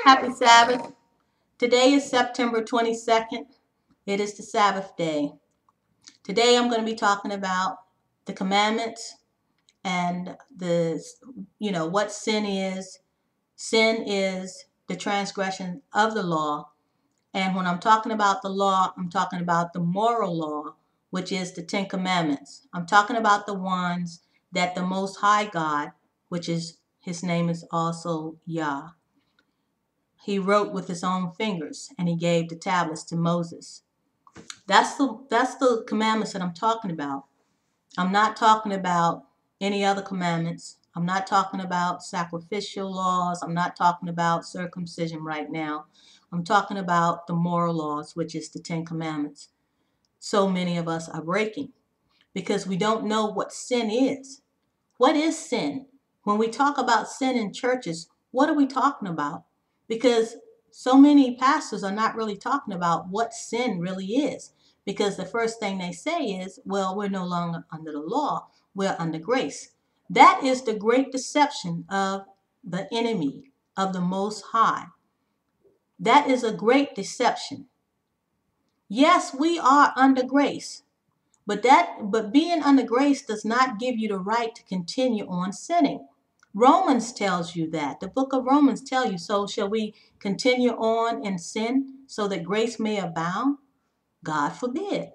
Happy Sabbath. Today is September 22nd. It is the Sabbath day. Today I'm going to be talking about the commandments and what sin is. Sin is the transgression of the law. And when I'm talking about the law, I'm talking about the moral law, which is the Ten Commandments. I'm talking about the ones that the Most High God, his name is also Yah, he wrote with his own fingers, and he gave the tablets to Moses. That's the commandments that I'm talking about. I'm not talking about any other commandments. I'm not talking about sacrificial laws. I'm not talking about circumcision right now. I'm talking about the moral laws, which is the Ten Commandments. So many of us are breaking because we don't know what sin is. What is sin? When we talk about sin in churches, what are we talking about? Because so many pastors are not really talking about what sin really is. Because the first thing they say is, well, we're no longer under the law, we're under grace. That is the great deception of the enemy of the Most High. That is a great deception. Yes, we are under grace, but being under grace does not give you the right to continue on sinning. Romans tells you that. The book of Romans tells you, so shall we continue on in sin so that grace may abound? God forbid.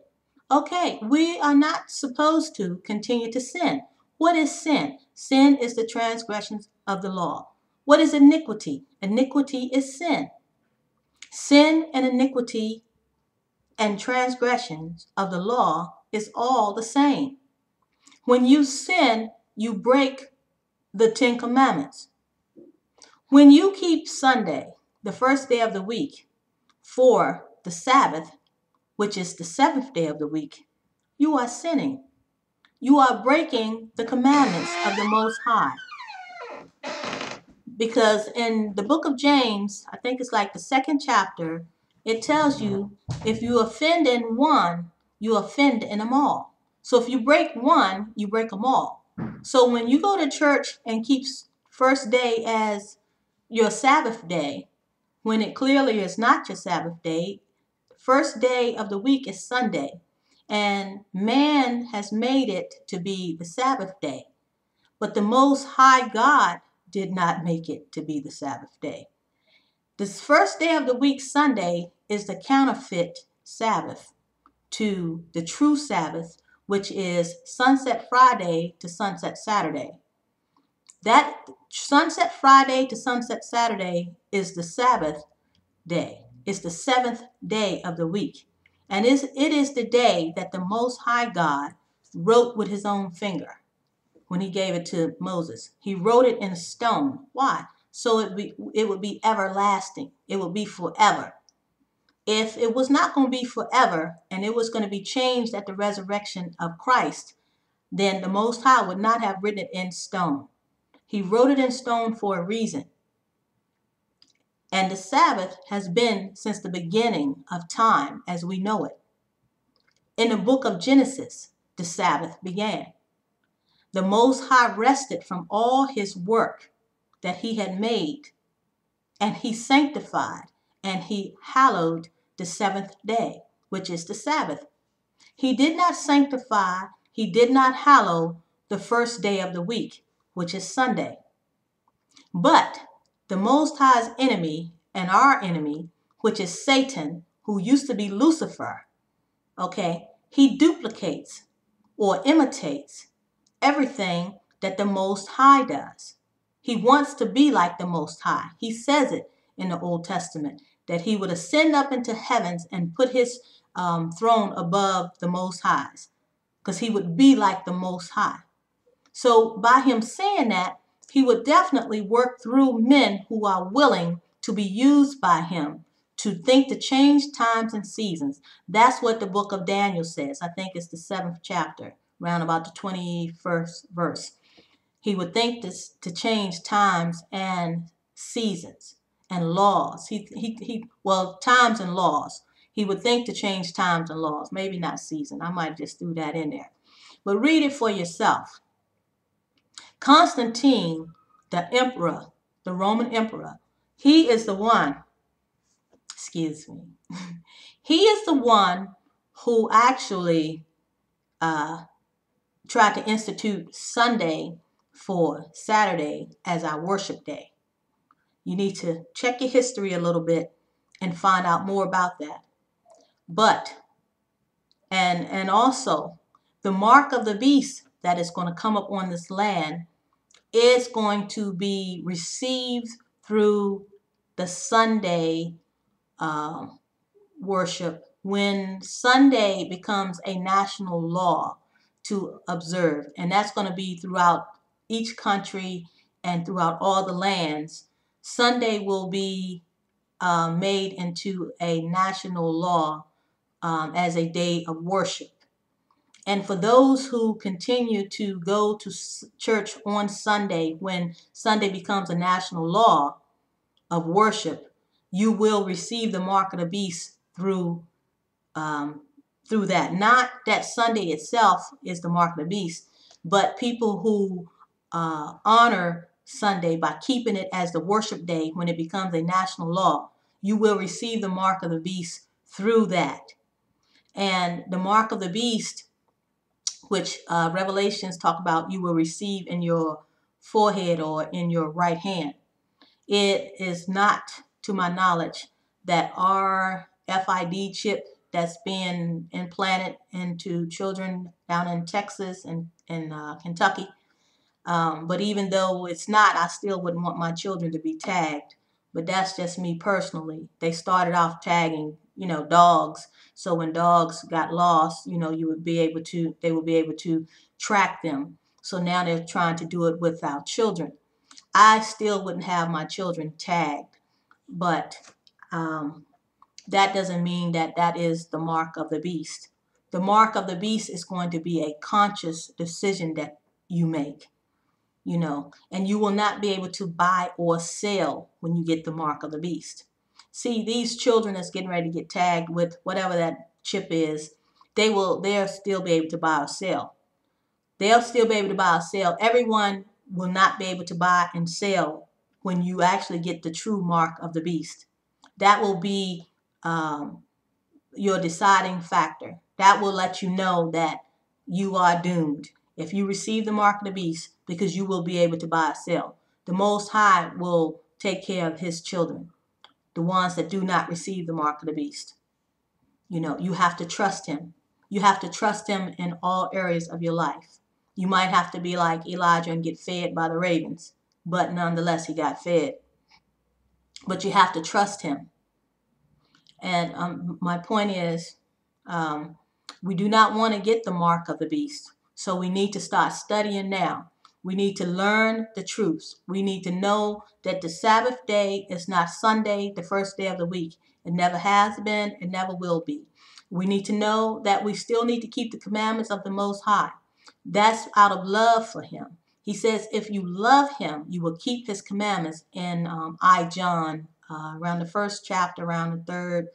Okay, we are not supposed to continue to sin. What is sin? Sin is the transgressions of the law. What is iniquity? Iniquity is sin. Sin and iniquity and transgressions of the law is all the same. When you sin, you break the Ten Commandments. When you keep Sunday, the first day of the week, for the Sabbath, which is the seventh day of the week, you are sinning. You are breaking the commandments of the Most High. Because in the book of James, I think it's like the second chapter, it tells you if you offend in one, you offend in them all. So if you break one, you break them all. So when you go to church and keep first day as your Sabbath day, when it clearly is not your Sabbath day, first day of the week is Sunday. And man has made it to be the Sabbath day. But the Most High God did not make it to be the Sabbath day. This first day of the week, Sunday, is the counterfeit Sabbath to the true Sabbath, which is Sunset Friday to Sunset Saturday. That Sunset Friday to Sunset Saturday is the Sabbath day. It's the seventh day of the week. And it is the day that the Most High God wrote with his own finger when he gave it to Moses. He wrote it in a stone. Why? So it would be everlasting. It would be forever. If it was not going to be forever and it was going to be changed at the resurrection of Christ, then the Most High would not have written it in stone. He wrote it in stone for a reason. And the Sabbath has been since the beginning of time as we know it. In the book of Genesis, the Sabbath began. The Most High rested from all his work that he had made, and he sanctified and he hallowed the seventh day, which is the Sabbath. He did not sanctify, he did not hallow the first day of the week, which is Sunday. But the Most High's enemy and our enemy, which is Satan, who used to be Lucifer, okay, he duplicates or imitates everything that the Most High does. He wants to be like the Most High. He says it in the Old Testament that he would ascend up into heavens and put his throne above the Most High's, because he would be like the Most High. So by him saying that, he would definitely work through men who are willing to be used by him to think to change times and seasons. That's what the book of Daniel says. I think it's the 7th chapter, around about the 21st verse. He would think this to change times and seasons and laws. Times and laws. He would think to change times and laws. Maybe not season. I might just threw that in there. But read it for yourself. Constantine, the emperor, the Roman emperor, He is the one, excuse me, he is the one who actually tried to institute Sunday for Saturday as our worship day. You need to check your history a little bit and find out more about that. But, and also, the mark of the beast that is going to come up on this land is going to be received through the Sunday uh, worship when Sunday becomes a national law to observe. And that's going to be throughout each country and throughout all the lands. Sunday will be made into a national law as a day of worship. And for those who continue to go to church on Sunday, when Sunday becomes a national law of worship, you will receive the mark of the beast um, through that. Not that Sunday itself is the mark of the beast, but people who honor Sunday by keeping it as the worship day when it becomes a national law, you will receive the mark of the beast through that. And the mark of the beast, which Revelations talk about, you will receive in your forehead or in your right hand. It is not, to my knowledge, that RFID chip that's being implanted into children down in Texas and in Kentucky. But even though it's not, I still wouldn't want my children to be tagged. But that's just me personally. They started off tagging, dogs. So when dogs got lost, they would be able to track them. So now they're trying to do it with our children. I still wouldn't have my children tagged, but that doesn't mean that that is the mark of the beast. The mark of the beast is going to be a conscious decision that you make, and you will not be able to buy or sell when you get the mark of the beast. See, these children that's getting ready to get tagged with whatever that chip is, they'll still be able to buy or sell. They'll still be able to buy or sell. Everyone will not be able to buy and sell when you actually get the true mark of the beast. That will be your deciding factor. That will let you know that you are doomed if you receive the mark of the beast, because you will be able to buy or sell. The Most High will take care of his children, the ones that do not receive the mark of the beast. You have to trust him. You have to trust him in all areas of your life. You might have to be like Elijah and get fed by the ravens, but nonetheless, he got fed. But you have to trust him. And my point is, we do not want to get the mark of the beast. So we need to start studying now. We need to learn the truths. We need to know that the Sabbath day is not Sunday, the first day of the week. It never has been, it never will be. We need to know that we still need to keep the commandments of the Most High. That's out of love for him. He says, if you love him, you will keep his commandments in John, around the first chapter, around the third,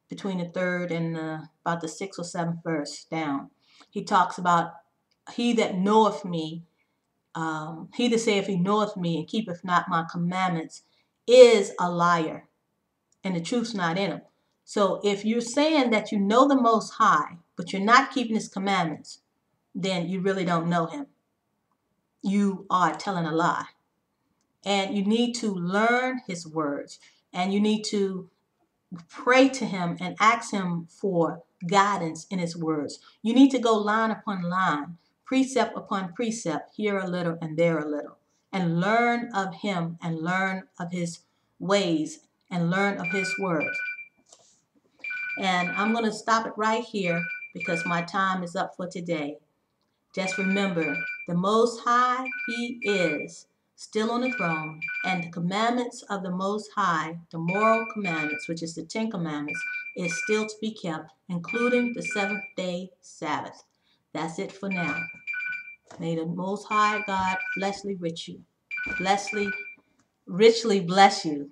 between the third and about the 6th or 7th verse down. He talks about, he that knoweth me, he that saith he knoweth me and keepeth not my commandments is a liar, and the truth's not in him. So if you're saying that you know the Most High, but you're not keeping his commandments, then you really don't know him. You are telling a lie. And you need to learn his words, and you need to pray to him and ask him for guidance in his words. You need to go line upon line, precept upon precept, here a little and there a little, and learn of him and learn of his ways and learn of his words. And I'm going to stop it right here because my time is up for today. Just remember, the Most High, he is still on the throne, and the commandments of the Most High, the moral commandments, which is the 10 Commandments, is still to be kept, including the seventh-day Sabbath. That's it for now. May the Most High God richly bless you.